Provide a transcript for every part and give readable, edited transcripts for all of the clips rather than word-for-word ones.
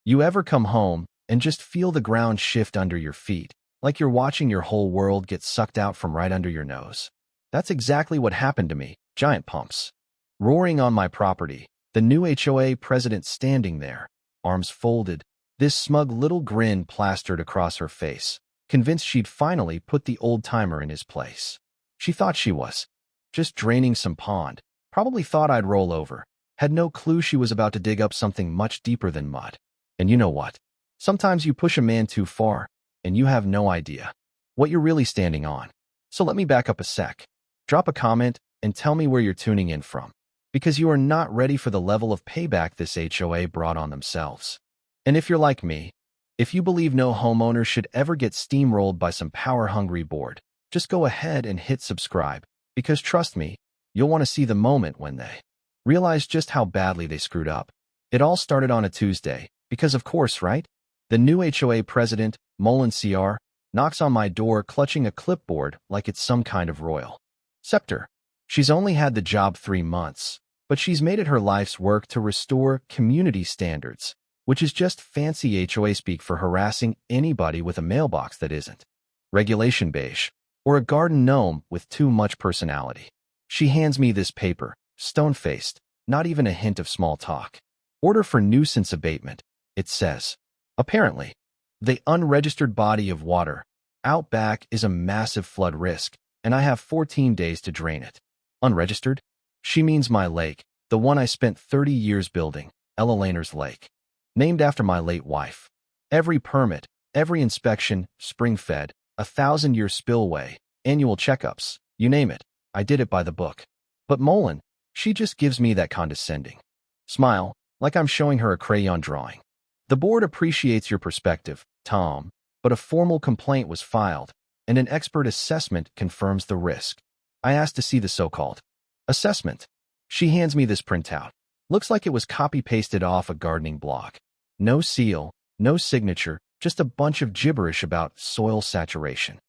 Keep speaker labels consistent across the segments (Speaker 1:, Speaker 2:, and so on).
Speaker 1: You ever come home and just feel the ground shift under your feet, like you're watching your whole world get sucked out from right under your nose? That's exactly what happened to me. Giant pumps roaring on my property, the new HOA president standing there, arms folded, this smug little grin plastered across her face, convinced she'd finally put the old-timer in his place. She thought she was just draining some pond, probably thought I'd roll over, had no clue she was about to dig up something much deeper than mud. And you know what? Sometimes you push a man too far, and you have no idea what you're really standing on. So let me back up a sec. Drop a comment and tell me where you're tuning in from, because you are not ready for the level of payback this HOA brought on themselves. And if you're like me, if you believe no homeowner should ever get steamrolled by some power-hungry board, just go ahead and hit subscribe, because trust me, you'll want to see the moment when they realize just how badly they screwed up. It all started on a Tuesday, because of course, right? The new HOA president, Mullen CR, knocks on my door clutching a clipboard like it's some kind of royal scepter. She's only had the job 3 months, but she's made it her life's work to restore community standards, which is just fancy HOA speak for harassing anybody with a mailbox that isn't regulation beige or a garden gnome with too much personality. She hands me this paper, stone-faced, not even a hint of small talk. Order for nuisance abatement, it says. Apparently, the unregistered body of water out back is a massive flood risk, and I have 14 days to drain it. Unregistered? She means my lake, the one I spent 30 years building, Ella Laner's Lake. Named after my late wife. Every permit, every inspection, spring-fed, 1,000-year spillway, annual checkups, you name it, I did it by the book. But Mullen, she just gives me that condescending smile, like I'm showing her a crayon drawing. The board appreciates your perspective, Tom, but a formal complaint was filed, and an expert assessment confirms the risk. I asked to see the so-called assessment. She hands me this printout. Looks like it was copy-pasted off a gardening blog. No seal, no signature, just a bunch of gibberish about soil saturation.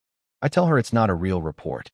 Speaker 1: I tell her it's not a real report.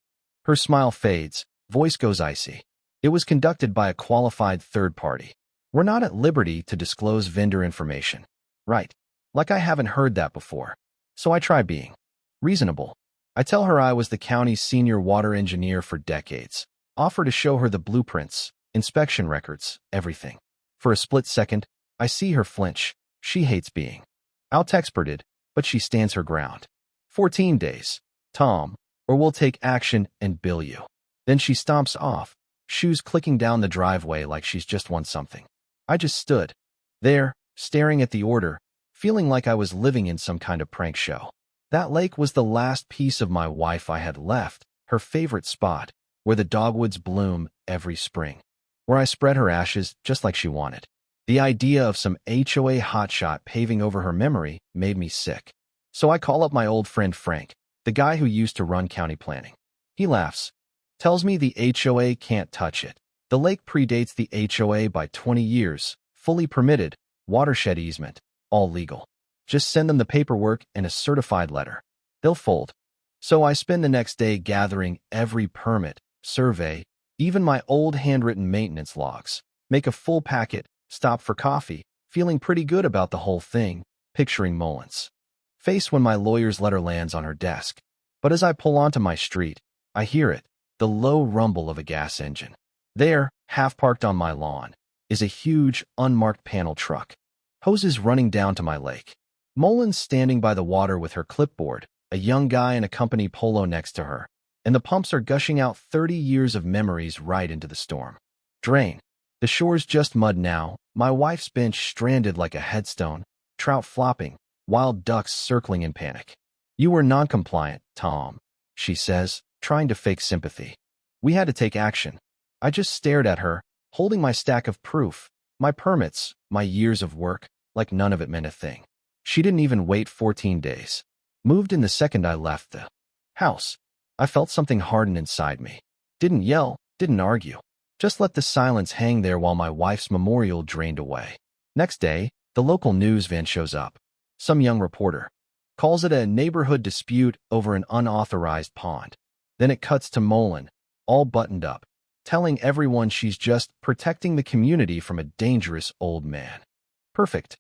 Speaker 1: Her smile fades, voice goes icy. It was conducted by a qualified third party. We're not at liberty to disclose vendor information. Right. Like I haven't heard that before. So I try being reasonable. I tell her I was the county's senior water engineer for decades. Offer to show her the blueprints, inspection records, everything. For a split second, I see her flinch. She hates being out-experted, but she stands her ground. 14 days, Tom, or we'll take action and bill you. Then she stomps off, shoes clicking down the driveway like she's just won something. I just stood there, staring at the order, feeling like I was living in some kind of prank show. That lake was the last piece of my wife I had left, her favorite spot, where the dogwoods bloom every spring, where I spread her ashes just like she wanted. The idea of some HOA hotshot paving over her memory made me sick. So I call up my old friend Frank, the guy who used to run county planning. He laughs, tells me the HOA can't touch it. The lake predates the HOA by 20 years, fully permitted, watershed easement, all legal. Just send them the paperwork and a certified letter. They'll fold. So I spend the next day gathering every permit, survey, even my old handwritten maintenance logs, make a full packet, stop for coffee, feeling pretty good about the whole thing, picturing Mullen's face when my lawyer's letter lands on her desk. But as I pull onto my street, I hear it, the low rumble of a gas engine. There, half parked on my lawn, is a huge, unmarked panel truck. Hoses running down to my lake. Mullen's standing by the water with her clipboard, a young guy in a company polo next to her, and the pumps are gushing out 30 years of memories right into the storm. Drain. The shore's just mud now, my wife's bench stranded like a headstone, trout flopping, wild ducks circling in panic. You were non-compliant, Tom, she says, trying to fake sympathy. We had to take action. I just stared at her, holding my stack of proof, my permits, my years of work, like none of it meant a thing. She didn't even wait 14 days. Moved in the second I left the house. I felt something harden inside me. Didn't yell, didn't argue. Just let the silence hang there while my wife's memorial drained away. Next day, the local news van shows up. Some young reporter calls it a neighborhood dispute over an unauthorized pond. Then it cuts to Mullen, all buttoned up, telling everyone she's just protecting the community from a dangerous old man. Perfect.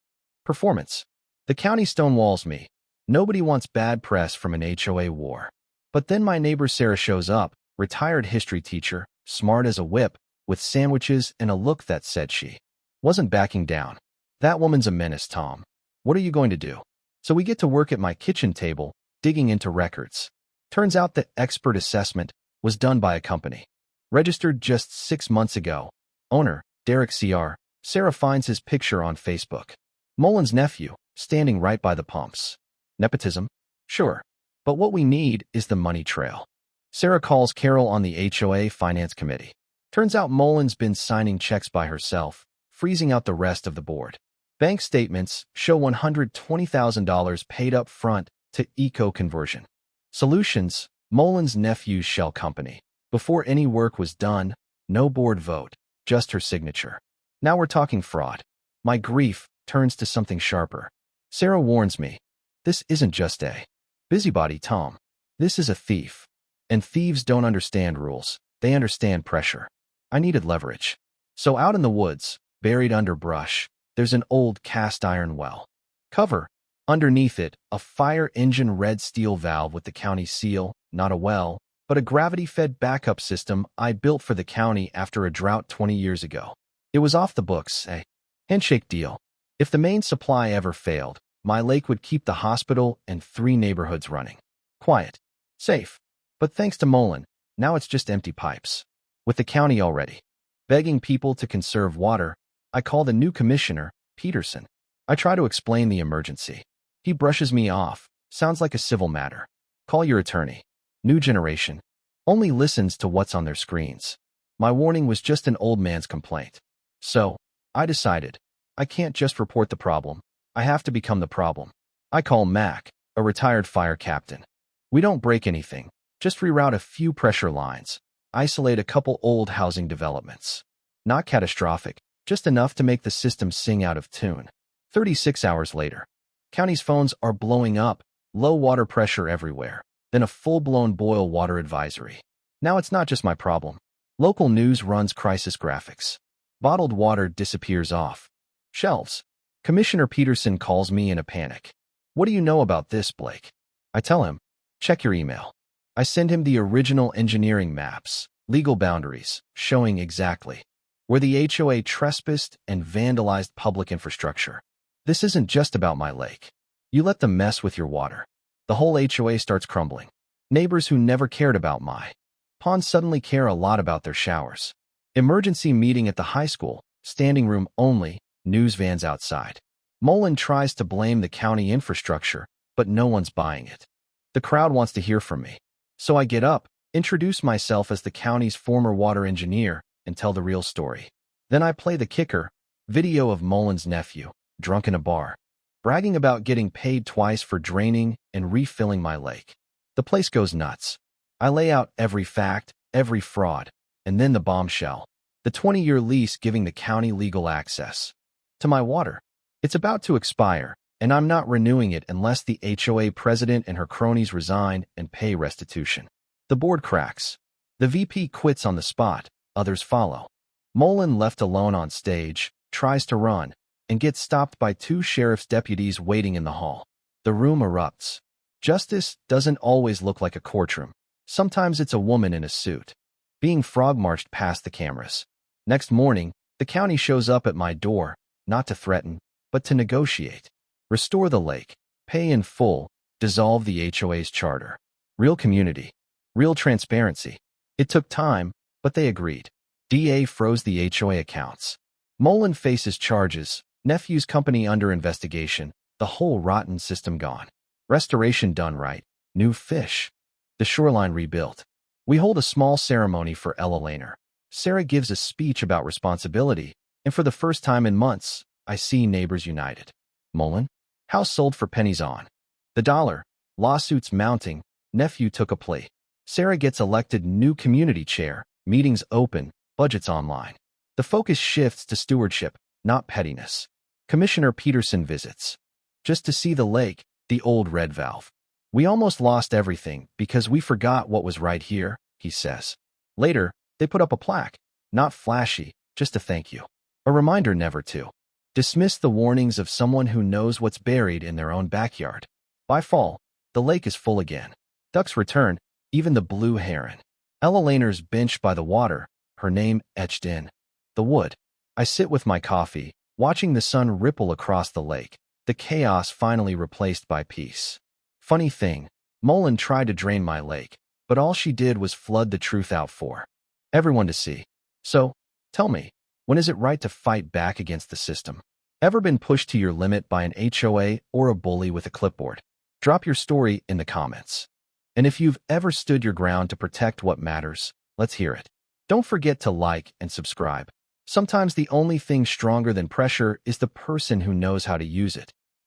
Speaker 1: Performance. The county stonewalls me. Nobody wants bad press from an HOA war. But then my neighbor Sarah shows up, retired history teacher, smart as a whip, with sandwiches and a look that said she wasn't backing down. That woman's a menace, Tom. What are you going to do? So we get to work at my kitchen table, digging into records. Turns out the expert assessment was done by a company. Registered just 6 months ago. Owner, Derek CR. Sarah finds his picture on Facebook. Mullen's nephew, standing right by the pumps. Nepotism? Sure. But what we need is the money trail. Sarah calls Carol on the HOA finance committee. Turns out Mullen's been signing checks by herself, freezing out the rest of the board. Bank statements show $120,000 paid up front to eco-conversion. Solutions, Mullen's nephew's shell company. Before any work was done, no board vote, just her signature. Now we're talking fraud. My grief turns to something sharper. Sarah warns me. This isn't just a busybody, Tom. This is a thief. And thieves don't understand rules. They understand pressure. I needed leverage. So out in the woods, buried under brush, there's an old cast iron well. Cover. Underneath it, a fire engine red steel valve with the county seal, not a well, but a gravity-fed backup system I built for the county after a drought 20 years ago. It was off the books, a handshake deal. If the main supply ever failed, my lake would keep the hospital and 3 neighborhoods running. Quiet. Safe. But thanks to Mullen, now it's just empty pipes. With the county already begging people to conserve water, I call the new commissioner, Peterson. I try to explain the emergency. He brushes me off. Sounds like a civil matter. Call your attorney. New generation. Only listens to what's on their screens. My warning was just an old man's complaint. So, I decided, I can't just report the problem. I have to become the problem. I call Mac, a retired fire captain. We don't break anything, just reroute a few pressure lines. Isolate a couple old housing developments. Not catastrophic, just enough to make the system sing out of tune. 36 hours later. County's phones are blowing up, low water pressure everywhere, then a full-blown boil water advisory. Now it's not just my problem. Local news runs crisis graphics. Bottled water disappears off shelves. Commissioner Peterson calls me in a panic. What do you know about this, Blake? I tell him, check your email. I send him the original engineering maps, legal boundaries, showing exactly where the HOA trespassed and vandalized public infrastructure. This isn't just about my lake. You let them mess with your water. The whole HOA starts crumbling. Neighbors who never cared about my pond suddenly care a lot about their showers. Emergency meeting at the high school, standing room only, news vans outside. Mullen tries to blame the county infrastructure, but no one's buying it. The crowd wants to hear from me. So I get up, introduce myself as the county's former water engineer, and tell the real story. Then I play the kicker, video of Mullen's nephew, drunk in a bar, bragging about getting paid twice for draining and refilling my lake. The place goes nuts. I lay out every fact, every fraud, and then the bombshell. The 20-year lease giving the county legal access to my water. It's about to expire, and I'm not renewing it unless the HOA president and her cronies resign and pay restitution. The board cracks. The VP quits on the spot. Others follow. Mullen, left alone on stage, tries to run, and gets stopped by 2 sheriff's deputies waiting in the hall. The room erupts. Justice doesn't always look like a courtroom. Sometimes it's a woman in a suit, being frog-marched past the cameras. Next morning, the county shows up at my door, not to threaten, but to negotiate. Restore the lake, pay in full, dissolve the HOA's charter. Real community. Real transparency. It took time, but they agreed. DA froze the HOA accounts. Mullen faces charges, nephew's company under investigation, the whole rotten system gone. Restoration done right. New fish. The shoreline rebuilt. We hold a small ceremony for Ella Laner. Sarah gives a speech about responsibility, and for the first time in months, I see neighbors united. Mullen? House sold for pennies on the dollar. Lawsuits mounting. Nephew took a plea. Sarah gets elected new community chair. Meetings open. Budgets online. The focus shifts to stewardship, not pettiness. Commissioner Peterson visits. Just to see the lake, the old red valve. We almost lost everything because we forgot what was right here, he says. Later, they put up a plaque. Not flashy, just a thank you. A reminder never to Dismiss the warnings of someone who knows what's buried in their own backyard. By fall, the lake is full again. Ducks return, even the blue heron. Ella Laner's bench by the water, her name etched in the wood. I sit with my coffee, watching the sun ripple across the lake, the chaos finally replaced by peace. Funny thing, Mullen tried to drain my lake, but all she did was flood the truth out for everyone to see. So, tell me, when is it right to fight back against the system? Ever been pushed to your limit by an HOA or a bully with a clipboard? Drop your story in the comments. And if you've ever stood your ground to protect what matters, let's hear it. Don't forget to like and subscribe. Sometimes the only thing stronger than pressure is the person who knows how to use it.